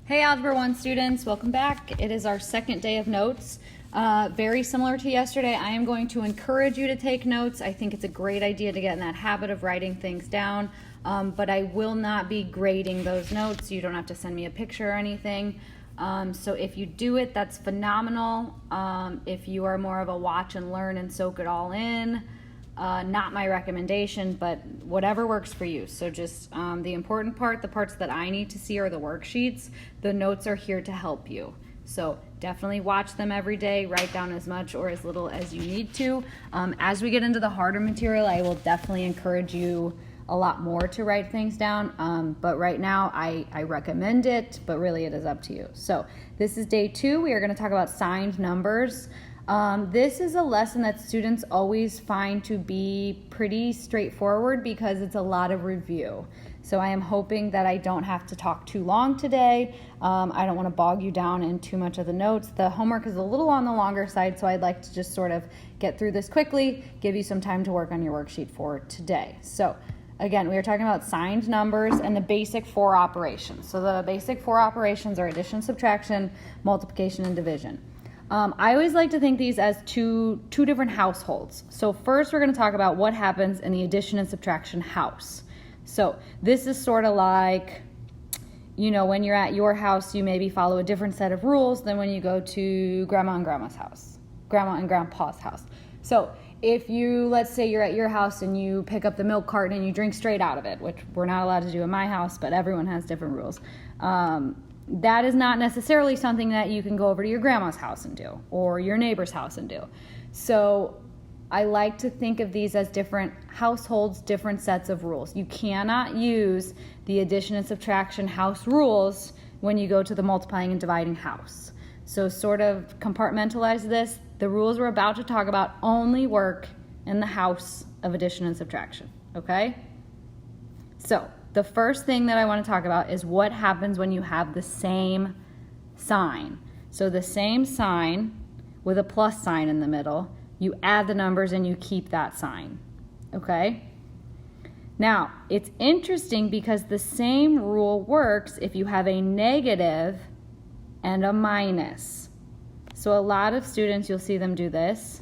Hey Algebra 1 students, welcome back. It is our second day of notes. Very similar to yesterday, I am going to encourage you to take notes. I think it's a great idea to get in that habit of writing things down, but I will not be grading those notes. You don't have to send me a picture or anything. So if you do it, that's phenomenal. If you are more of a watch and learn and soak it all in, not my recommendation, but whatever works for you. So just the important part, the parts that I need to see are the worksheets. The notes are here to help you. So definitely watch them every day, write down as much or as little as you need to. As we get into the harder material, I will definitely encourage you a lot more to write things down. But right now I recommend it, but really it is up to you. So this is day 2. We are going to talk about signed numbers. This is a lesson that students always find to be pretty straightforward because it's a lot of review. So I am hoping that I don't have to talk too long today. I don't want to bog you down in too much of the notes. The homework is a little on the longer side, so I'd like to just sort of get through this quickly, give you some time to work on your worksheet for today. So again, we are talking about signed numbers and the basic 4 operations. So the basic 4 operations are addition, subtraction, multiplication, and division. I always like to think these as two different households. So first we're going to talk about what happens in the addition and subtraction house. So this is sort of like, you know, when you're at your house, you maybe follow a different set of rules than when you go to grandma and grandma's house, grandma and grandpa's house. So if you, let's say you're at your house and you pick up the milk carton and you drink straight out of it, which we're not allowed to do in my house, but everyone has different rules. That is not necessarily something that you can go over to your grandma's house and do, or your neighbor's house and do. So I like to think of these as different households, different sets of rules. You cannot use the addition and subtraction house rules when you go to the multiplying and dividing house. So sort of compartmentalize this. The rules we're about to talk about only work in the house of addition and subtraction, okay? So the first thing that I want to talk about is what happens when you have the same sign. So the same sign with a plus sign in the middle, you add the numbers and you keep that sign, okay? Now, it's interesting because the same rule works if you have a negative and a minus. So a lot of students, you'll see them do this.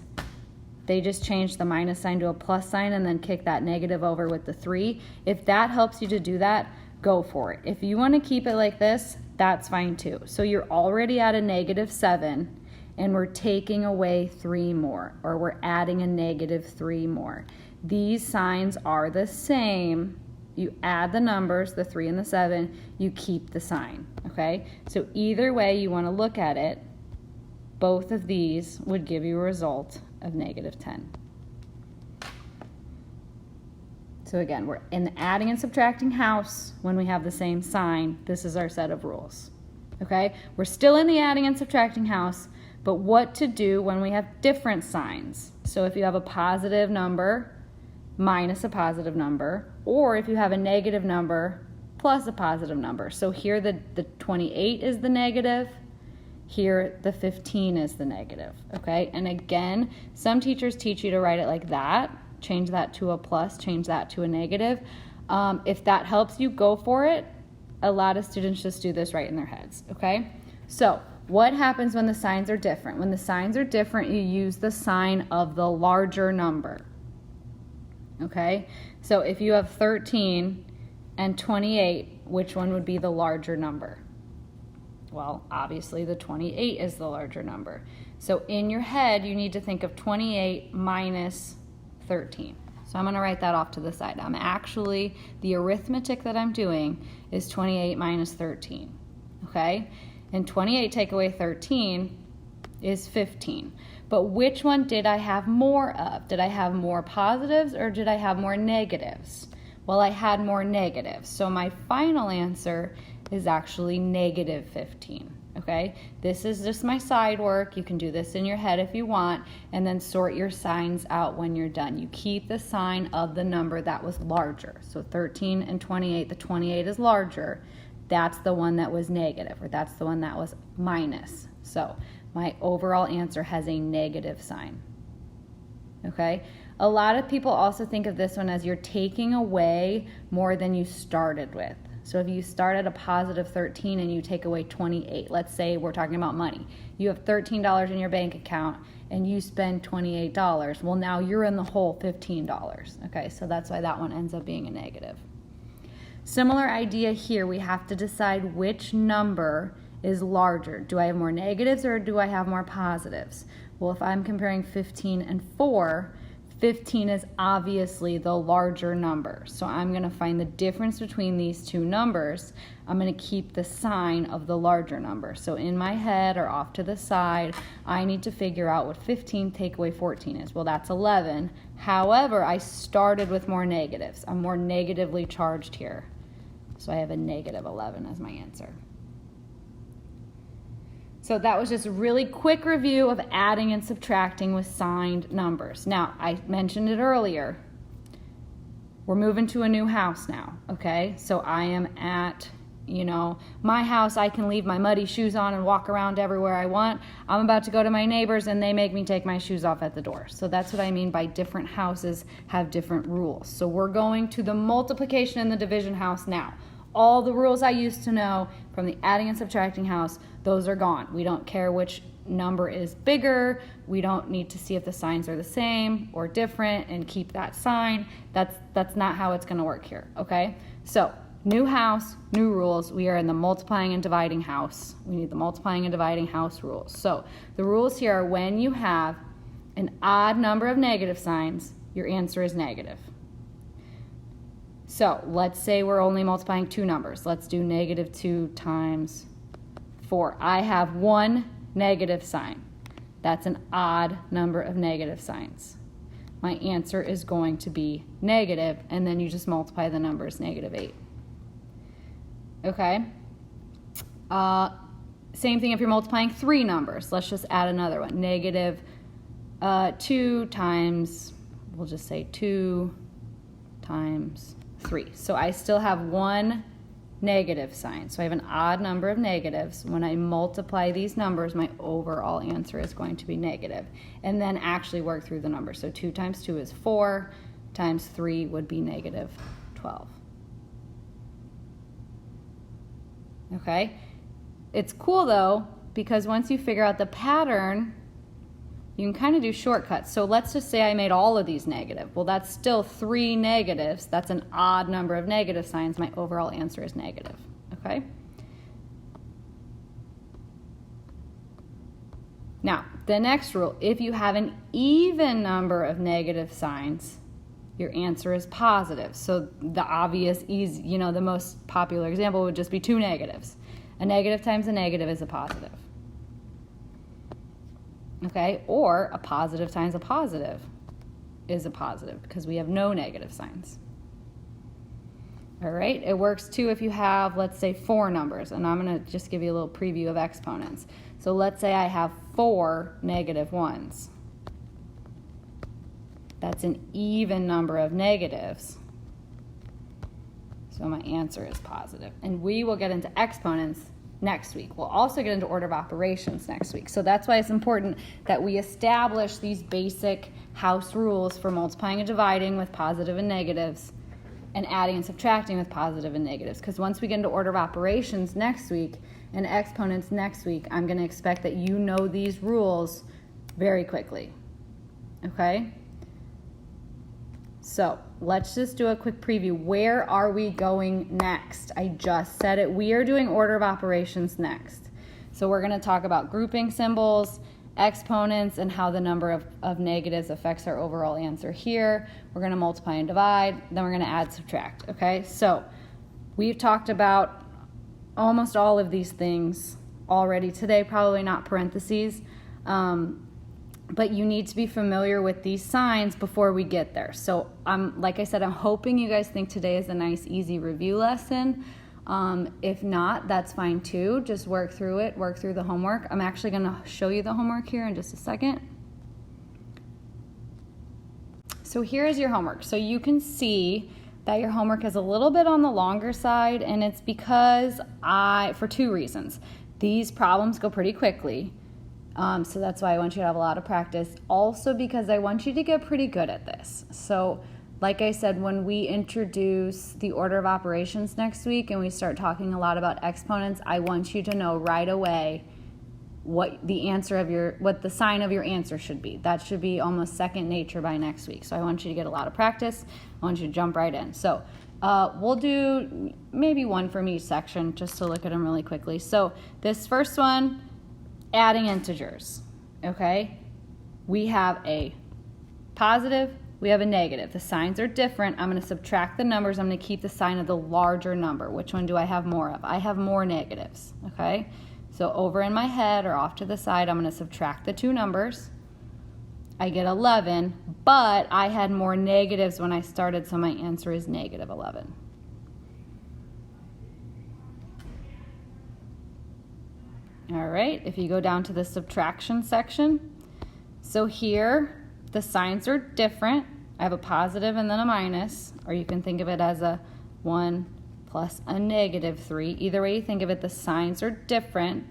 They just change the minus sign to a plus sign and then kick that negative over with the 3. If that helps you to do that, go for it. If you want to keep it like this, that's fine too. So you're already at a -7 and we're taking away 3 more, or we're adding a -3 more. These signs are the same. You add the numbers, the 3 and the 7, you keep the sign, okay? So either way you want to look at it, both of these would give you a result of -10. So again, we're in the adding and subtracting house when we have the same sign. This is our set of rules, okay? We're still in the adding and subtracting house, but what to do when we have different signs. So if you have a positive number minus a positive number, or if you have a negative number plus a positive number. So here the 28 is the negative, here the 15 is the negative, okay? And again, some teachers teach you to write it like that, change that to a plus, change that to a negative. If that helps you, go for it. A lot of students just do this right in their heads, okay? So what happens when the signs are different? When the signs are different, you use the sign of the larger number, okay? So if you have 13 and 28, which one would be the larger number? Well, obviously the 28 is the larger number. So in your head, you need to think of 28 minus 13. So I'm going to write that off to the side. The arithmetic that I'm doing is 28 minus 13, okay? And 28 take away 13 is 15. But which one did I have more of? Did I have more positives or did I have more negatives? Well, I had more negatives. So my final answer is actually -15, okay? This is just my side work. You can do this in your head if you want, and then sort your signs out when you're done. You keep the sign of the number that was larger. So 13 and 28, the 28 is larger. That's the one that was negative, or that's the one that was minus. So my overall answer has a negative sign, okay? A lot of people also think of this one as you're taking away more than you started with. So if you start at a positive 13 and you take away 28, let's say we're talking about money. You have $13 in your bank account and you spend $28. Well, now you're in the hole $15. Okay, so that's why that one ends up being a negative. Similar idea here, we have to decide which number is larger. Do I have more negatives or do I have more positives? Well, if I'm comparing 15 and 4, 15 is obviously the larger number. So I'm going to find the difference between these two numbers. I'm going to keep the sign of the larger number. So in my head or off to the side, I need to figure out what 15 take away 14 is. Well, that's 11. However, I started with more negatives. I'm more negatively charged here. So I have a negative 11 as my answer. So that was just a really quick review of adding and subtracting with signed numbers. Now, I mentioned it earlier. We're moving to a new house now, okay? So I am at, my house. I can leave my muddy shoes on and walk around everywhere I want. I'm about to go to my neighbors and they make me take my shoes off at the door. So that's what I mean by different houses have different rules. So we're going to the multiplication and the division house now. All the rules I used to know from the adding and subtracting house, those are gone. We don't care which number is bigger. We don't need to see if the signs are the same or different and keep that sign. That's not how it's going to work here, okay? So new house, new rules. We are in the multiplying and dividing house. We need the multiplying and dividing house rules. So the rules here are when you have an odd number of negative signs, your answer is negative. So let's say we're only multiplying two numbers. Let's do negative 2 times 4. I have one negative sign. That's an odd number of negative signs. My answer is going to be negative, and then you just multiply the numbers, negative 8. Okay? Same thing if you're multiplying 3 numbers. Let's just add another one. Negative 2 times, we'll just say 2 times 3. So I still have one negative sign. So I have an odd number of negatives. When I multiply these numbers, my overall answer is going to be negative. And then actually work through the numbers. So 2 times 2 is 4, times 3 would be negative 12. Okay? It's cool though, because once you figure out the pattern, you can kind of do shortcuts. So let's just say I made all of these negative. Well, that's still 3 negatives. That's an odd number of negative signs. My overall answer is negative, okay? Now, the next rule, if you have an even number of negative signs, your answer is positive. So the obvious, easy, the most popular example would just be 2 negatives. A negative times a negative is a positive. Okay, or a positive times a positive is a positive because we have no negative signs. All right, it works too if you have, let's say, 4 numbers, and I'm going to just give you a little preview of exponents. So let's say I have 4 negative 1s. That's an even number of negatives. So my answer is positive. And we will get into exponents next week. We'll also get into order of operations next week. So that's why it's important that we establish these basic house rules for multiplying and dividing with positive and negatives and adding and subtracting with positive and negatives. Because once we get into order of operations next week and exponents next week, I'm going to expect that you know these rules very quickly. Okay? So let's just do a quick preview. Where are we going next? I just said it. We are doing order of operations next. So we're going to talk about grouping symbols, exponents, and how the number of negatives affects our overall answer here. We're going to multiply and divide. Then we're going to add, subtract. Okay? So we've talked about almost all of these things already today, probably not parentheses. But you need to be familiar with these signs before we get there. So like I said, I'm hoping you guys think today is a nice, easy review lesson. If not, that's fine too. Just work through it, work through the homework. I'm actually going to show you the homework here in just a second. So here is your homework. So you can see that your homework is a little bit on the longer side, and it's because for 2 reasons. These problems go pretty quickly. So that's why I want you to have a lot of practice. Also because I want you to get pretty good at this. So Like I said, when we introduce the order of operations next week and we start talking a lot about exponents, I want you to know right away what the sign of your answer should be. That should be almost second nature by next week. So I want you to get a lot of practice. I want you to jump right in. So we'll do maybe one from each section just to look at them really quickly. So this first one, adding integers, okay? We have a positive, we have a negative. The signs are different. I'm going to subtract the numbers. I'm going to keep the sign of the larger number. Which one do I have more of? I have more negatives, okay? So over in my head or off to the side, I'm going to subtract the two numbers. I get 11, but I had more negatives when I started, so my answer is negative 11. All right, if you go down to the subtraction section, so here the signs are different. I have a positive and then a minus, or you can think of it as a 1 plus a negative 3. Either way you think of it, the signs are different.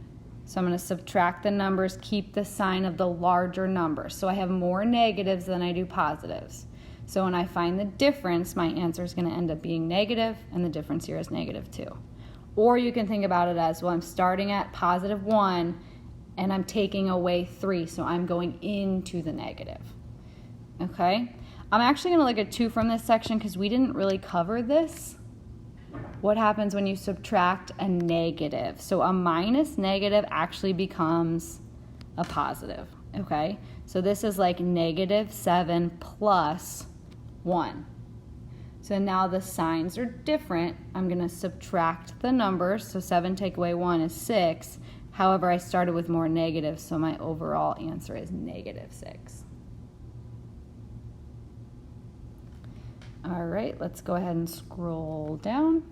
So I'm going to subtract the numbers, keep the sign of the larger number. So I have more negatives than I do positives. So when I find the difference, my answer is going to end up being negative, and the difference here is negative 2. Or you can think about it as, well, I'm starting at positive 1, and I'm taking away 3, so I'm going into the negative. Okay? I'm actually going to look at 2 from this section because we didn't really cover this. What happens when you subtract a negative? So a minus negative actually becomes a positive, okay? So this is like negative 7 plus 1. So now the signs are different. I'm going to subtract the numbers. So 7 take away 1 is 6. However, I started with more negatives, so my overall answer is negative 6. All right, let's go ahead and scroll down.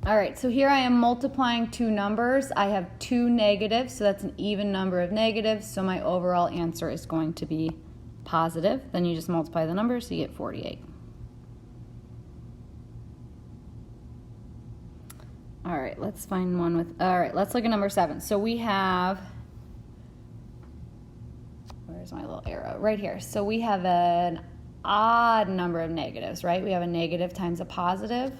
All right, so here I am multiplying two numbers. I have 2 negatives, so that's an even number of negatives, so my overall answer is going to be positive. Then you just multiply the numbers, so you get 48. All right, let's find one with, all right, let's look at number 7. So we have, where's my little arrow? Right here. So we have an odd number of negatives, right? We have a negative times a positive.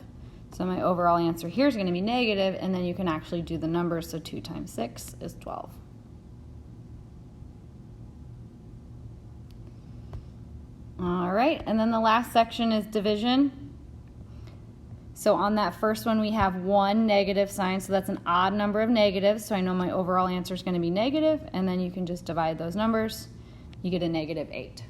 So my overall answer here is going to be negative, and then you can actually do the numbers. So 2 times 6 is 12. All right, and then the last section is division. So on that first one, we have 1 negative sign, so that's an odd number of negatives. So I know my overall answer is going to be negative, and then you can just divide those numbers. You get a negative 8.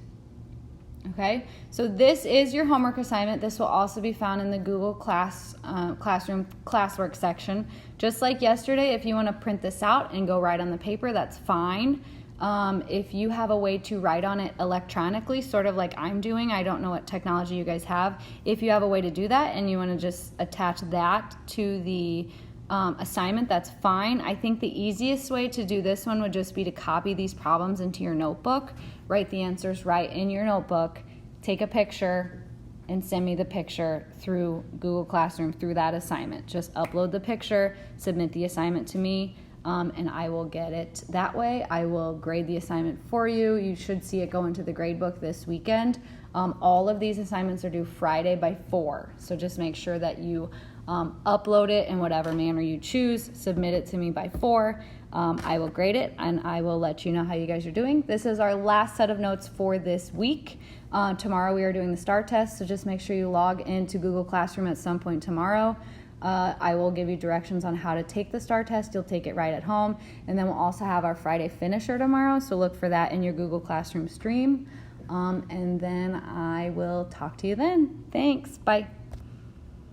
Okay, so this is your homework assignment. This will also be found in the Google Classroom classwork section. Just like yesterday, if you want to print this out and go write on the paper, that's fine. If you have a way to write on it electronically, sort of like I'm doing, I don't know what technology you guys have. If you have a way to do that and you want to just attach that to the assignment, that's fine. I think the easiest way to do this one would just be to copy these problems into your notebook, write the answers right in your notebook, take a picture, and send me the picture through Google Classroom through that assignment. Just upload the picture, submit the assignment to me, and I will get it that way. I will grade the assignment for you. You should see it go into the grade book this weekend. All of these assignments are due Friday by 4, so just make sure that you upload it in whatever manner you choose, submit it to me by 4. I will grade it, and I will let you know how you guys are doing. This is our last set of notes for this week. Tomorrow we are doing the STAR test, so just make sure you log into Google Classroom at some point tomorrow. I will give you directions on how to take the STAR test. You'll take it right at home, and then we'll also have our Friday finisher tomorrow, so look for that in your Google Classroom stream. And then I will talk to you then. Thanks. Bye.